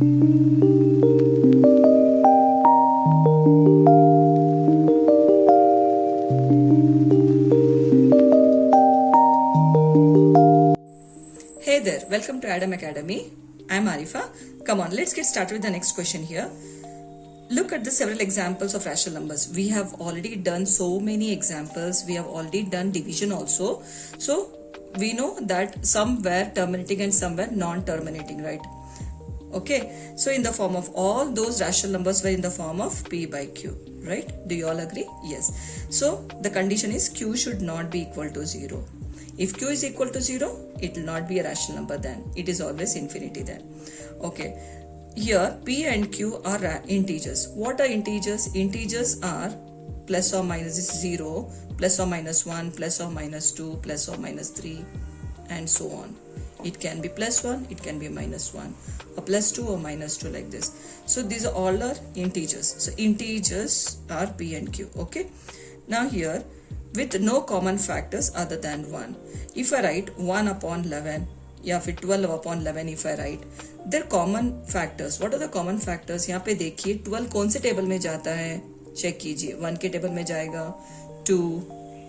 Hey there, welcome to Adam Academy. I'm Arifa. Come on, let's get started with the next question here. Look at the several examples of rational numbers. We have already done so many examples. We have already done division also. So we know that some were terminating and some were non-terminating, right? Okay, so in the form of all those rational numbers were in the form of P by Q, right? Do you all agree? Yes. So the condition is Q should not be equal to 0. If Q is equal to 0, it will not be a rational number then. It is always infinity then. Okay. Here P and Q are integers. What are integers? Integers are plus or minus 0, plus or minus 1, plus or minus 2, plus or minus 3, and so on. It can be plus 1, it can be minus 1, or plus 2 or minus 2 like this. So these are all are integers. So integers are P and Q. Okay. Now here, with no common factors other than 1. If I write 1 upon 11 या फिर 12 upon 11 if I write, their common factors. What are the common factors? यहाँ पे देखिए 12 कौन से table में जाता है, चेक कीजिए. 1 के टेबल में जाएगा, 2,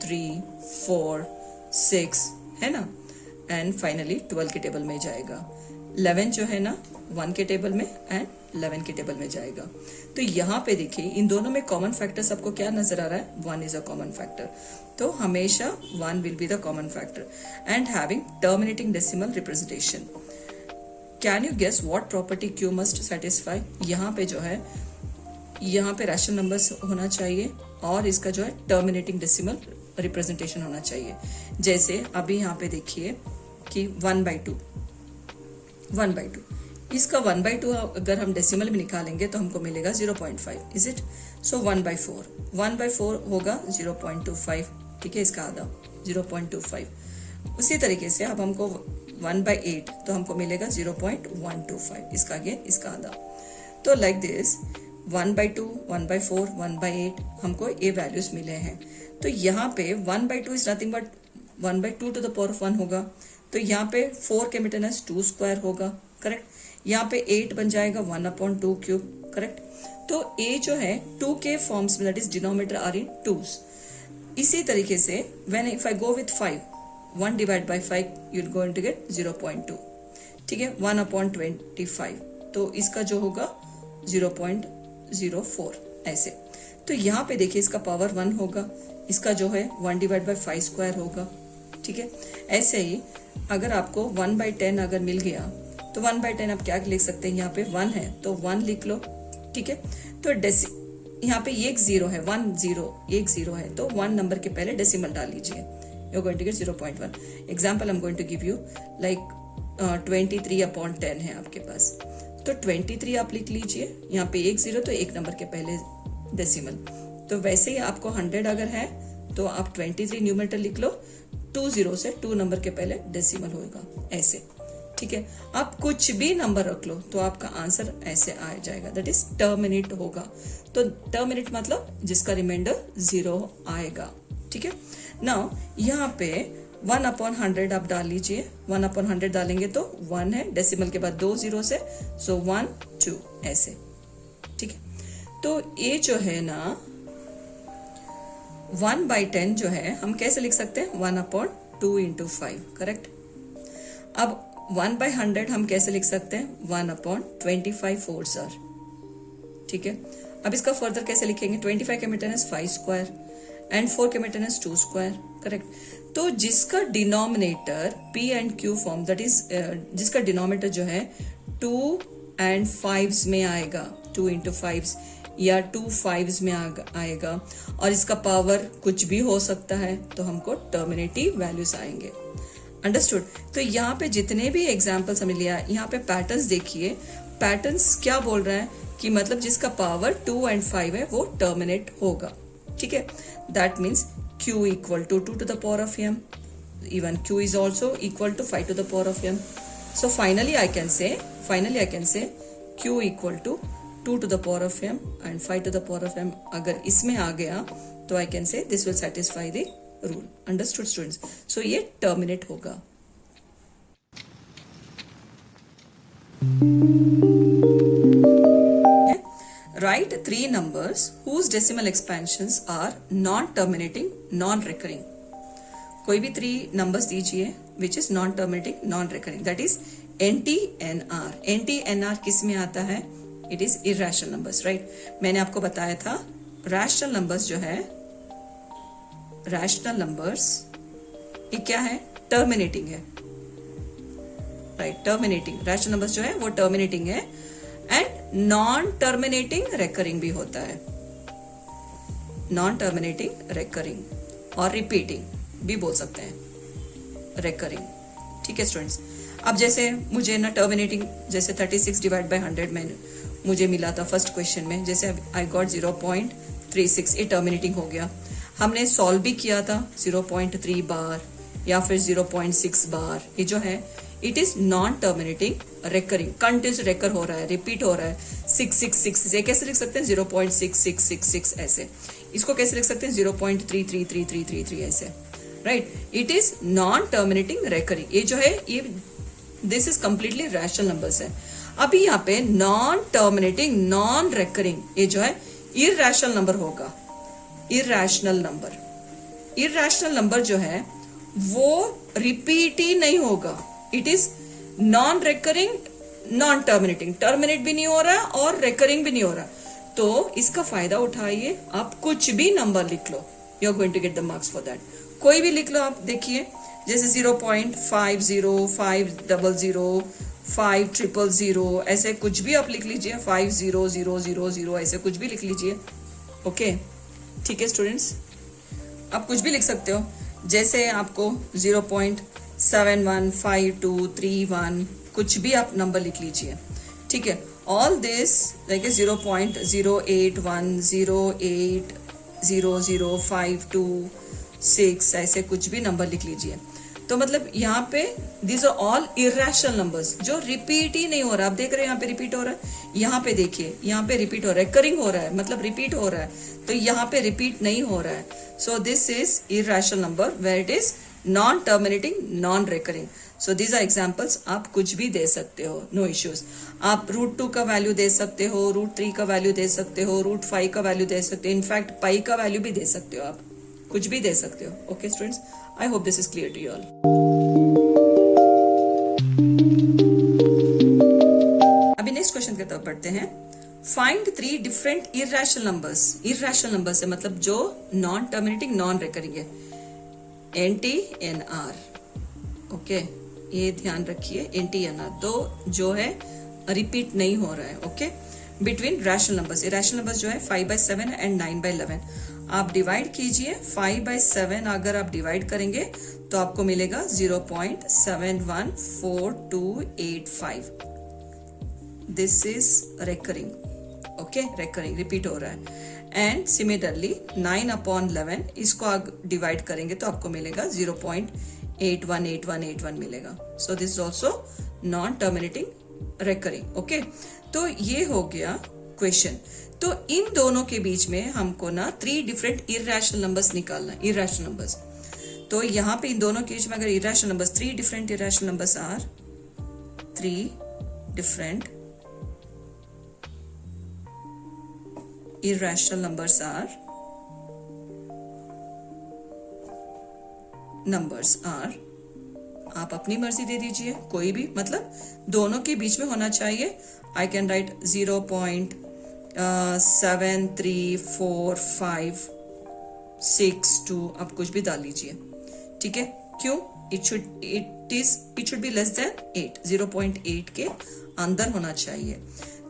3, 4, 6 है ना, एंड फाइनली 12 के टेबल में जाएगा. 11 जो है ना 1 के टेबल में एंड 11 के टेबल में जाएगा. तो यहाँ पे देखिए इन दोनों में कॉमन फैक्टर सबको क्या नजर आ रहा है? 1 इज अ कॉमन फैक्टर. तो हमेशा 1 will be the common factor and having terminating decimal representation. Can you guess what property Q must satisfy? यहाँ पे जो है, यहाँ पे रैशनल नंबर्स होना चाहिए और इसका जो है टर्मिनेटिंग डेसिमल रिप्रेजेंटेशन होना चाहिए. जैसे अभी यहाँ पे देखिए कि 1/2 इसका 1/2 अगर हम डेसिमल में निकालेंगे तो हमको मिलेगा 0.5. Is it? सो 1/4 होगा 0.25. ठीक है, इसका आधा 0.25. उसी तरीके से अब हमको 1/8 तो हमको मिलेगा 0.125. इसका अगेन इसका आधा. तो लाइक दिस 1/2, 1/4, 1/8 हमको ये वैल्यूज मिले हैं. तो यहाँ पे 1/2 is nothing but 1/2 to the power of 1 होगा. तो यहाँ पे 4 के मिटेनस 2 स्क्वायर होगा. करेक्ट. यहाँ पे 8 बन जाएगा 1/2 क्यूब. करेक्ट. तो a जो है 2 के फॉर्म्स में, that is denominator are in 2s. इसी तरीके से when if I go with 5, 1 divide by 5 you will going to get 0.2. ठीक है, 1/25. तो इसका जो होगा 0.04 ऐसे. तो यहाँ पे देखिए इसका पावर 1 होगा, इसका जो है 1 डिवाइड बाय 5 स्क्वायर होगा. ठीक है, ऐसे ही अगर आपको 1/10 अगर मिल गया तो 1/10 आप क्या लिख सकते हैं? यहाँ पे 1 है तो 1 लिख लो. ठीक है, तो यहाँ पे एक 0 है, 1 0 है तो 1 नंबर के पहले डेसिमल डाल लीजिए. You are going to get 0.1. Example I am going to give you like 23/10 है आपके पास. तो 23 आप लिख लीजिए. यहाँ पे 1 0 तो 1 नंबर के पहले डेसिमल. तो वैसे ही आपको 100 अगर है तो आप 23 न्यूमरेटर लिख लो. 2 0 से 2 नंबर के पहले डेसिमल होगा ऐसे. ठीक है, आप कुछ भी नंबर रख लो तो आपका आंसर ऐसे आ जाएगा, दैट इज टर्मिनेट होगा. तो टर्मिनेट मतलब जिसका रिमाइंडर 0 आएगा. ठीक है, नाउ यहाँ पे 1/100 आप डाल लीजिए. 1/100 डालेंगे तो 1 है, डेसिमल के बाद 2 0 से, सो 1 2 ऐसे. ठीक है, तो ये जो है ना 1/10 जो है हम कैसे लिख सकते हैं? 1/2 into 5. करेक्ट. अब 1/100 हम कैसे लिख सकते हैं? 1/25 4s are. ठीक है, अब इसका फर्दर कैसे लिखेंगे? 25 के मिटेनस 5 स्क्वायर एंड 4 के मिटेनस 2 स्क्वायर. करेक्ट. तो जिसका denominator P and Q form, that is जिसका डिनोमिनेटर जो है 2 and 5s में आएगा, 2 into 5s या 2 5s में आएगा, और इसका पावर कुछ भी हो सकता है तो हमको टर्मिनेटिव वैल्यूज आएंगे. अंडरस्टूड. तो यहाँ पे जितने भी एग्जाम्पल्स हमने लिया, यहाँ पे पैटर्न्स देखिए. पैटर्न्स क्या बोल रहे हैं कि मतलब जिसका पावर 2 and 5 है वो टर्मिनेट होगा. ठीक है, that means Q equal to 2 to the power of m. Even Q is also equal to 5 to the power of m. So finally I can say Q equal to 2 to the power of m and 5 to the power of m. अगर इसमें आ गया तो I can say this will satisfy the rule. Understood students? So ये terminate होगा. three numbers whose decimal expansions are non-terminating, non-recurring. कोई भी 3 numbers दीजिए which is non-terminating, non-recurring. That is NT-NR. NT-NR किस में आता है? It is irrational numbers, right? मैंने आपको बताया था rational numbers जो है, rational numbers ये क्या है? Terminating है, right? Terminating. Rational numbers जो है वो terminating है एंड नॉन टर्मिनेटिंग रेकरिंग भी होता है. नॉन टर्मिनेटिंग रेकरिंग और रिपीटिंग भी बोल सकते हैं, रेकरिंग. ठीक है स्टूडेंट्स. अब जैसे मुझे ना टर्मिनेटिंग, जैसे 36 डिवाइड बाय 100 में मुझे मिला था फर्स्ट क्वेश्चन में, जैसे आई गॉट 0.36, ये टर्मिनेटिंग हो गया. हमने सॉल्व भी किया था 0.3 बार या फिर 0.6 बार. ये जो है it is non terminating recurring, continuous recur हो रहा है, रिपीट हो रहा है. 666 ये कैसे लिख सकते हैं? 0.6666 ऐसे. इसको कैसे लिख सकते हैं? 0.333333 ऐसे, right. It is non terminating recurring. ये जो है ये this is completely rational numbers है. अभी यहाँ पे नॉन टर्मिनेटिंग नॉन रेकरिंग, ये जो है इरैशनल नंबर होगा. इरैशनल नंबर, इरैशनल नंबर जो है वो रिपीट ही नहीं होगा. It is non recurring, non terminating, terminate भी नहीं हो रहा और रेकरिंग भी नहीं हो रहा. तो इसका फायदा उठाइए, आप कुछ भी नंबर लिख लो, you are going to get the marks for that. कोई भी लिख लो आप. देखिए जैसे 0.50, 500, 5000 ऐसे कुछ भी आप लिख लीजिए. 50000 ऐसे कुछ भी लिख लीजिए. ओके ठीक है स्टूडेंट्स, आप कुछ भी लिख सकते हो. जैसे आपको 0.715231 कुछ भी आप नंबर लिख लीजिए. ठीक है. ऑल दिस लाइक 0.081080052 ऐसे कुछ भी नंबर लिख लीजिए. तो मतलब यहाँ पे these are all irrational numbers जो रिपीट ही नहीं हो रहा. आप देख रहे हैं यहाँ पे रिपीट हो रहा है, यहाँ पे देखिए यहाँ पे रिपीट हो रहा है, रेकरिंग हो रहा है, मतलब रिपीट हो रहा है. तो यहाँ पे रिपीट नहीं हो रहा है. So this is irrational number where it is non terminating, non recurring. So these are examples. आप कुछ भी दे सकते हो, नो इश्यूज. आप √2 का वैल्यू दे सकते हो, √3 का वैल्यू दे सकते हो, √5 का वैल्यू दे सकते हो, इनफैक्ट पाई का वैल्यू भी दे सकते हो. आप कुछ भी दे सकते हो. Okay students, I hope this is clear to you all. अभी नेक्स्ट क्वेश्चन की तरफ बढ़ते हैं. Find 3 different irrational numbers. Irrational numbers है मतलब जो नॉन टर्मिनेटिंग, नॉन रेकरिंग है. NT-NR. ओके ये ध्यान रखिए. NT-NR दो जो है रिपीट नहीं हो रहा है. Okay between rational numbers. Rational numbers जो है 5/7 एंड 9/11. आप डिवाइड कीजिए. 5/7 अगर आप डिवाइड करेंगे तो आपको मिलेगा 0.714285. This is recurring. Okay recurring, repeat हो रहा है. एंड सिमिलरली 9/11 इसको आप डिवाइड करेंगे तो आपको मिलेगा 0.818181 मिलेगा. सो this is also non terminating recurring. Okay तो ये हो गया क्वेश्चन. तो इन दोनों के बीच में हमको ना 3 डिफरेंट इरैशनल नंबर्स निकालना. इरैशनल नंबर्स, तो यहाँ पे इन दोनों के बीच में अगर irrational numbers 3 different irrational numbers are 3 different irrational numbers are आप अपनी मर्जी दे दीजिए कोई भी, मतलब दोनों के बीच में होना चाहिए. I can write 0.734562. आप कुछ भी डाल लीजिए. ठीक है. क्यों? It should be less than 8. 0.8 के अंदर होना चाहिए.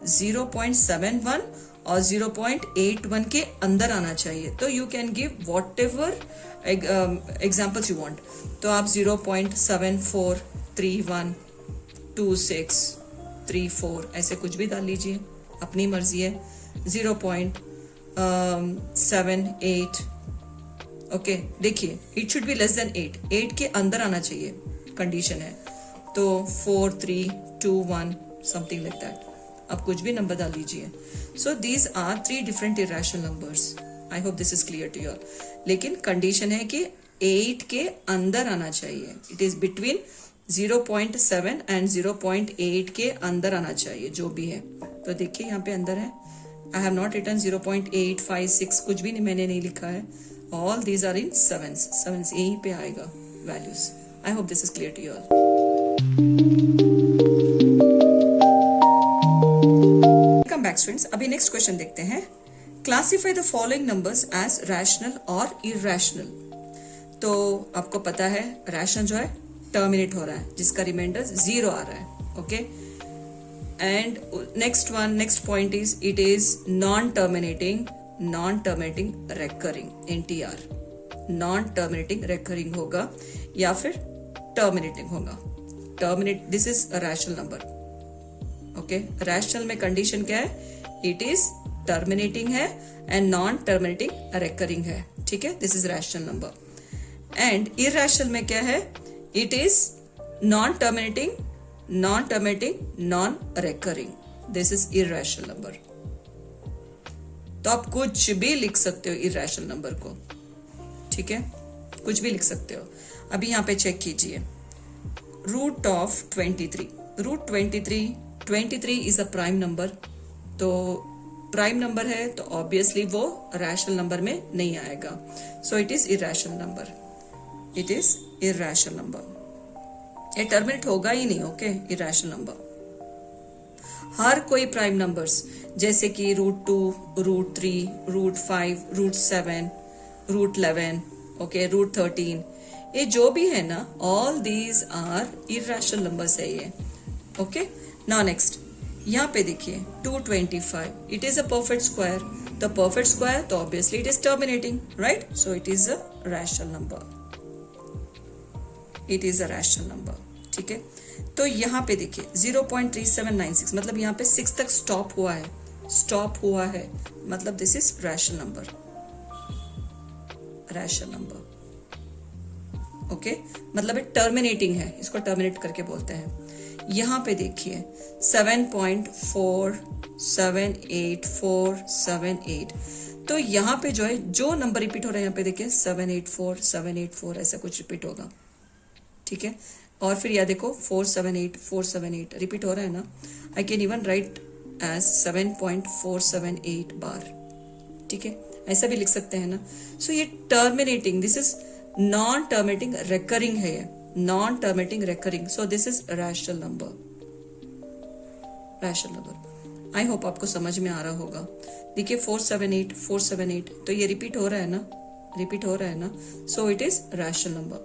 0.71 और 0.81 के अंदर आना चाहिए. तो you can give what ever examples you want. तो आप 0.74312634 ऐसे कुछ भी डाल लीजिए, अपनी मर्जी है. 0.78. ओके देखिए it should be less than 8. 8 के अंदर आना चाहिए कंडीशन है. तो 4321 समथिंग लाइक दैट. आप कुछ भी नंबर डाल लीजिए. So these are 3 different irrational numbers. I hope this is clear to you all. लेकिन कंडीशन है कि 8 के अंदर आना चाहिए. इट इज बिटवीन 0.7 एंड 0.8 के अंदर आना चाहिए जो भी है. तो देखिए यहाँ पे अंदर है आई हैव नॉट रिटन 0.8, 5, 6, कुछ भी नहीं मैंने नहीं लिखा है. All these are in sevens. Sevens यहीं पे आएगा values. I hope this is clear to you all. Welcome back students. अभी नेक्स्ट क्वेश्चन देखते हैं. Classify the following numbers as rational और इरैशनल. तो आपको पता है रैशनल जो है टर्मिनेट हो रहा है, जिसका रिमाइंडर 0 आ रहा है. Okay, and next point is it is non terminating recurring. NTR, non terminating recurring होगा या फिर टर्मिनेटिंग होगा. Terminate, this is a rational number. Okay, rational में कंडीशन क्या है? इट इज टर्मिनेटिंग है एंड नॉन टर्मिनेटिंग रेकरिंग है. ठीक है, this is rational number. And irrational में क्या है? It is non terminating non recurring. This is irrational number. तो आप कुछ भी लिख सकते हो इरैशनल नंबर को. ठीक है, कुछ भी लिख सकते हो. अभी यहां पे चेक कीजिए. Root of 23. Root 23 is a prime number. तो प्राइम नंबर है तो ऑब्वियसली वो रैशनल नंबर में नहीं आएगा. So it is irrational number. It is irrational number. ये टर्मिनेट होगा ही नहीं. Okay, irrational number. हर कोई प्राइम नंबर्स जैसे कि root 2, root 3, root 5, root 7, root 11, okay, root 13, ये जो भी है ना, all these are irrational numbers है ये. ओके, नाउ नेक्स्ट यहाँ पे देखिए 225. It is a perfect square. The perfect square तो obviously it is terminating, right? So it is a rational number. It is a rational number. ठीक है, तो यहाँ पे देखिए 0.3796, मतलब यहाँ पे 6 तक स्टॉप हुआ है, मतलब this is rational number. Okay, मतलब ये टर्मिनेटिंग है, इसको टर्मिनेट करके बोलते हैं. यहाँ पे देखिए 7.478478. तो यहाँ पे जो है, जो नंबर रिपीट हो रहा है यहाँ पे देखिए 784 ऐसा कुछ रिपीट होगा. ठीक है, और फिर यह देखो 478 रिपीट हो रहा है ना. I can even write as 7.478 bar. ठीक है, ऐसा भी लिख सकते हैं ना. सो ये terminating, this is non terminating recurring है ये, non terminating recurring. So this is rational number. I hope आपको समझ में आ रहा होगा. देखिए 478 तो ये रिपीट हो रहा है ना. सो it is rational number.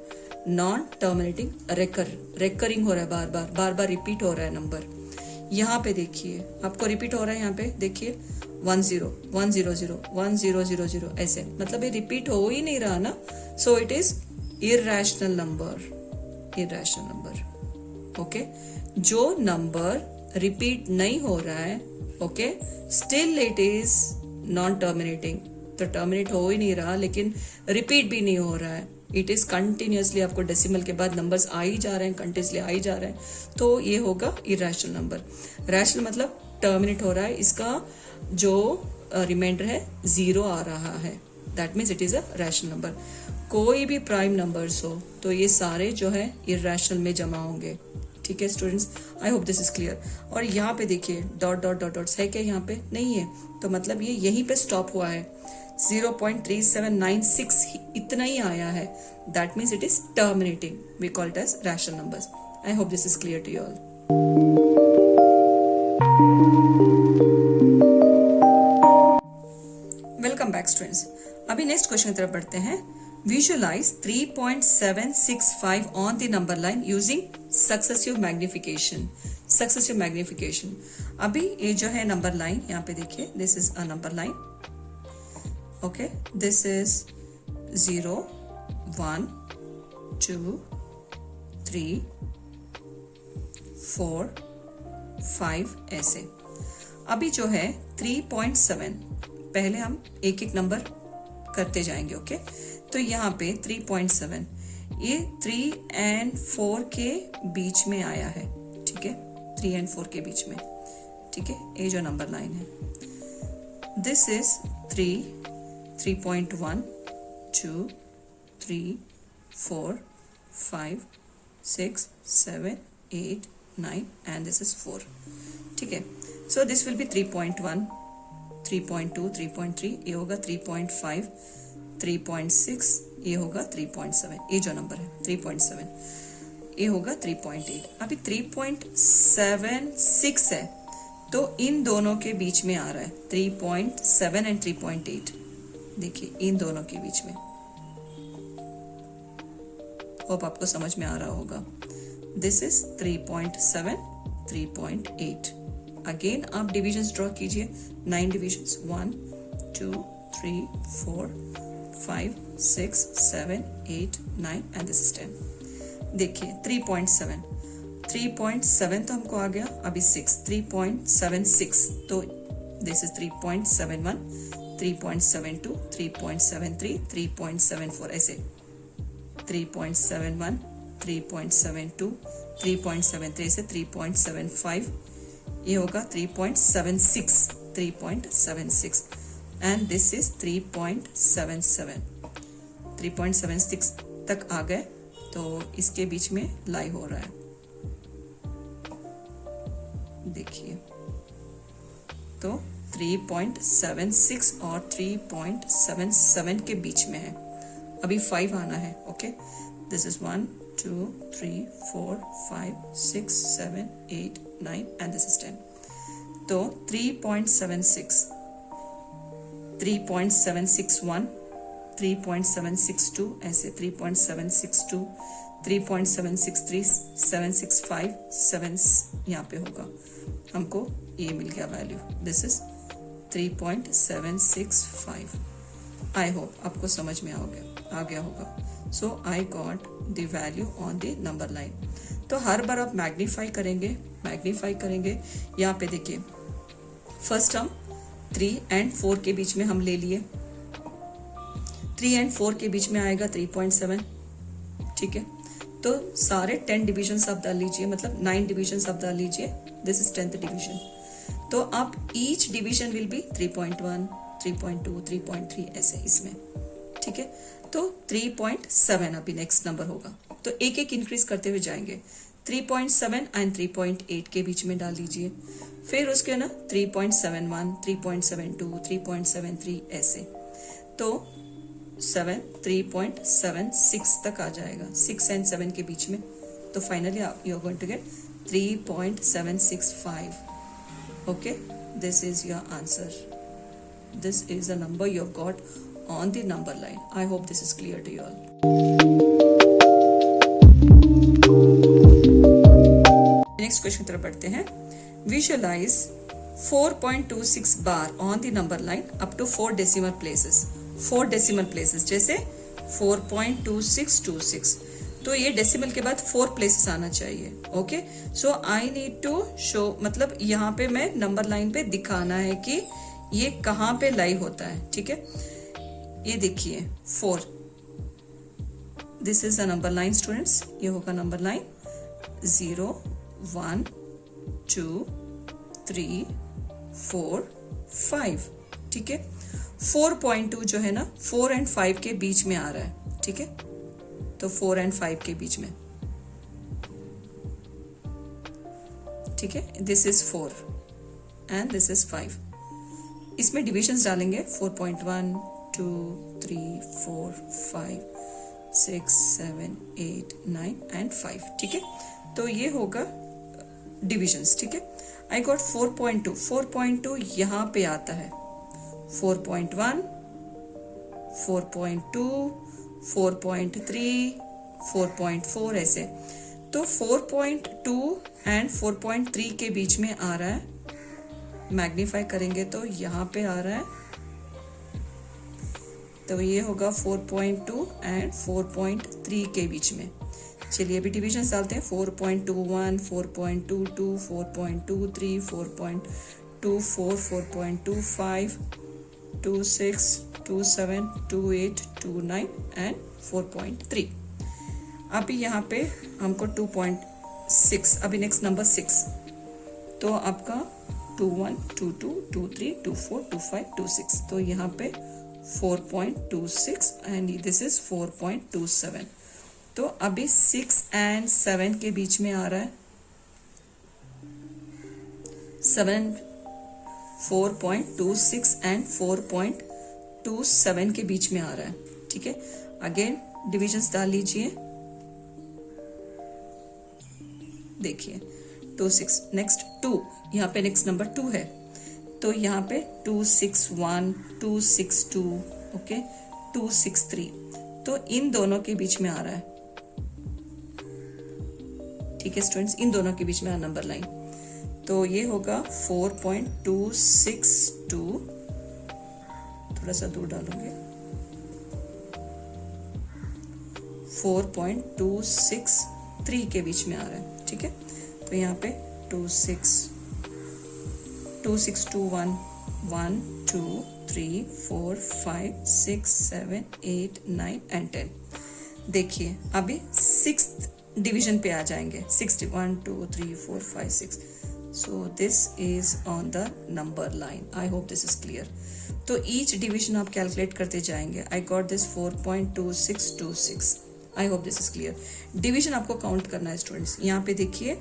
Non terminating recurring हो रहा है, बार बार रिपीट हो रहा है नंबर. यहाँ पे देखिए आपको रिपीट हो रहा है. यहाँ पे देखिए 10 ऐसे, मतलब ये रिपीट हो ही नहीं रहा ना. सो it is irrational number. Okay, जो नंबर रिपीट नहीं हो रहा है, okay, still it is non terminating. तो टर्मिनेट हो ही नहीं रहा लेकिन रिपीट भी नहीं हो रहा है. इट इज कंटिन्यूसली, आपको डेसिमल के बाद नंबर्स आ ही जा रहे हैं, कंटिन्यूसली आ ही जा रहे हैं. तो ये होगा इरैशनल नंबर. रैशनल मतलब टर्मिनेट हो रहा है, इसका जो रिमाइंडर है 0 आ रहा है. That means it is a rational number. कोई भी प्राइम नंबर्स हो तो ये सारे जो है इरैशनल में जमा होंगे. ठीक है students, I hope this is clear. और यहाँ पे देखिए डॉट्स है क्या? यहाँ पे नहीं है, तो मतलब ये यहीं पे स्टॉप हुआ है. 0.3796 इतना ही आया है. That means it is terminating. We call it as rational numbers. I hope this is clear to you all. Welcome back students. अभी नेक्स्ट क्वेश्चन की तरफ बढ़ते हैं. Visualize 3.765 on the number line using successive magnification. अभी ये जो है number line, यहाँ पे देखिए this is a number line. Okay, this is 0, 1, 2, 3, 4, 5 ऐसे. अभी जो है 3.7, पहले हम एक एक नंबर करते जाएंगे. ओके, तो यहाँ पे 3.7 ये 3 and 4 के बीच में आया है. ठीक है, 3 and 4 के बीच में. ठीक है, ये जो नंबर लाइन है, this is 3.1, 2, 3, 4, 5, 6, 7, 8, 9 and this is 4. ठीक है, so this will be 3.1, 3.2, 3.3, ये होगा 3.5, 3.6, ये होगा 3.7, ये जो नंबर है 3.7, ये होगा 3.8। अभी 3.76 है, तो इन दोनों के बीच में आ रहा है 3.7 एंड 3.8। देखिए इन दोनों के बीच में, होप आपको समझ में आ रहा होगा। This is 3.7, 3.8। अगेन आप डिविजन्स ड्रॉ कीजिए, 9 डिविजन्स, 1 2 3 4 5 6 7 8 9 एंड दिस इज 10। देखिए 3.7 तो हमको आ गया, अभी 6, 3.76, तो दिस इज 3.71, 3.72, 3.73, 3.74, ऐसे 3.71, 3.72, 3.73 से 3.75, ये होगा 3.76 एंड दिस इज 3.76 तक आ गए, तो इसके बीच में लाई हो रहा है। देखिए तो 3.76 और 3.77 के बीच में है, अभी 5 आना है। Okay, this is 1 2 3 4 5 6 7 8 9 and this is 10। तो 3.76, 3.761, 3.762, ऐसे 3.762, 3.763, 765, 7 यहाँ पे होगा, हमको ये मिल गया value. This is 3.765। I hope आपको समझ में आ गया होगा। So I got the value on the number line. तो हर बार आप मैग्नीफाई करेंगे। यहाँ पे देखिए, फर्स्ट हम 3 एंड 4 के बीच में हम ले लिए, 3 एंड 4 के बीच में आएगा 3.7, ठीक है। तो सारे 10 डिविजन आप डाल लीजिए, मतलब 9 डिविजन आप डाल लीजिए। This is 10th division. तो आप ईच डिवीजन विल बी 3.1, 3.2, 3.3 ऐसे इसमें, ठीक है। तो 3.7 अभी नेक्स्ट नंबर होगा, तो एक एक इंक्रीज करते हुए जाएंगे। 3.7 एंड 3.8 के बीच में डाल लीजिए, फिर उसके ना 3.71, 3.72, 3.73 ऐसे, तो 7, 3.76 तक आ जाएगा, 6 एंड 7 के बीच में। तो finally you are going to get 3.765। Okay, this is your answer. This is the number you have got on the number line. I hope this is clear to you all. Next question तरफ बढ़ते हैं। Visualize 4.26 bar on the number line up to 4 decimal places. 4 decimal places जैसे 4.2626, तो ये decimal के बाद 4 places आना चाहिए। Okay, so I need to show, मतलब यहाँ पे मैं नंबर लाइन पे दिखाना है कि ये कहाँ पे लाई होता है, ठीक है। ये देखिए 4, this is a number line students, ये होगा नंबर लाइन 0 1 2 3 4 5, ठीक है। 4.2 जो है ना 4 एंड 5 के बीच में आ रहा है, ठीक है। तो 4 एंड 5 के बीच में, ठीक है। This is 4 and this is 5। इसमें डिविजन्स डालेंगे 4.1 2 3 4 5 6 7 8 9 एंड 5, ठीक है। तो ये होगा डिविजन्स, ठीक है। आई गॉट 4.2 यहाँ पे आता है, 4.1 4.2 4.3 4.4 ऐसे। तो 4.2 एंड 4.3 के बीच में आ रहा है, मैग्नीफाई करेंगे तो यहाँ पे आ रहा है, तो ये होगा 4.2 एंड 4.3 के बीच में। चलिए अभी डिविजन डालते हैं, 4.21 4.22 4.23 4.24 4.25 26 27 28 29 एंड 4.3। अभी यहाँ पे हमको 2.6, अभी नेक्स्ट नंबर 6, तो आपका 21 22 23 24 25 26, तो यहाँ पे 4.26 एंड दिस इज 4.27। तो अभी 6 एंड 7 के बीच में आ रहा है, 7 4.26 एंड 4.27 के बीच में आ रहा है, ठीक है। अगेन डिविजन्स डाल लीजिए, देखिए 26, नेक्स्ट 2, यहाँ पे नेक्स्ट नंबर 2 है, तो यहाँ पे 261, 262, ओके, 263, तो इन दोनों के बीच में आ रहा है, ठीक है स्टूडेंट्स, इन दोनों के बीच में आ नंबर लाइन, तो ये होगा 4.262, थोड़ा सा दूर डालूंगे, 4.263 के बीच में आ रहा है, ठीक है। तो यहाँ पे 2621 1 2 3 4 5 6 7 8 9 एंड 10। देखिए अभी 6th डिवीजन पे आ जाएंगे, 6 1 2 3 4 5 6, so this is on the number line. I hope this is clear. तो each division आप कैलकुलेट करते जाएंगे. I got this 4.2626. I hope this is clear. Division आपको काउंट करना है स्टूडेंट्स। यहाँ पे देखिए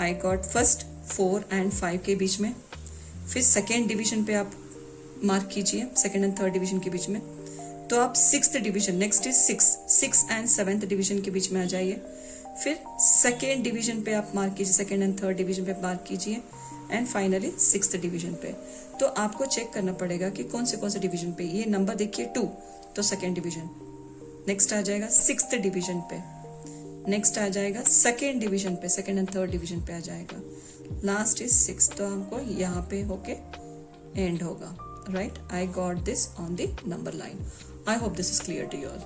I got फर्स्ट 4 and 5 के बीच में, फिर सेकेंड डिवीजन पे आप मार्क कीजिए, सेकेंड एंड थर्ड डिवीजन के बीच में, तो आप 6th division, next is 6 and 7th division के बीच में आ जाइए, फिर सेकेंड डिवीजन पे आप मार्क कीजिए, सेकेंड एंड थर्ड डिवीजन पे मार्क कीजिए, एंड फाइनली 6th डिवीजन पे। तो आपको चेक करना पड़ेगा कि कौन से डिवीजन पे, ये नंबर देखिए 2, तो सेकेंड डिवीजन, नेक्स्ट आ जाएगा 6th डिवीजन पे, नेक्स्ट आ जाएगा सेकेंड डिवीजन पे, सेकेंड एंड थर्ड डिवीजन पे आ जाएगा, लास्ट इज 6, तो हमको यहाँ पे होके एंड होगा, right. I got this on the number line. I hope this is clear to you all.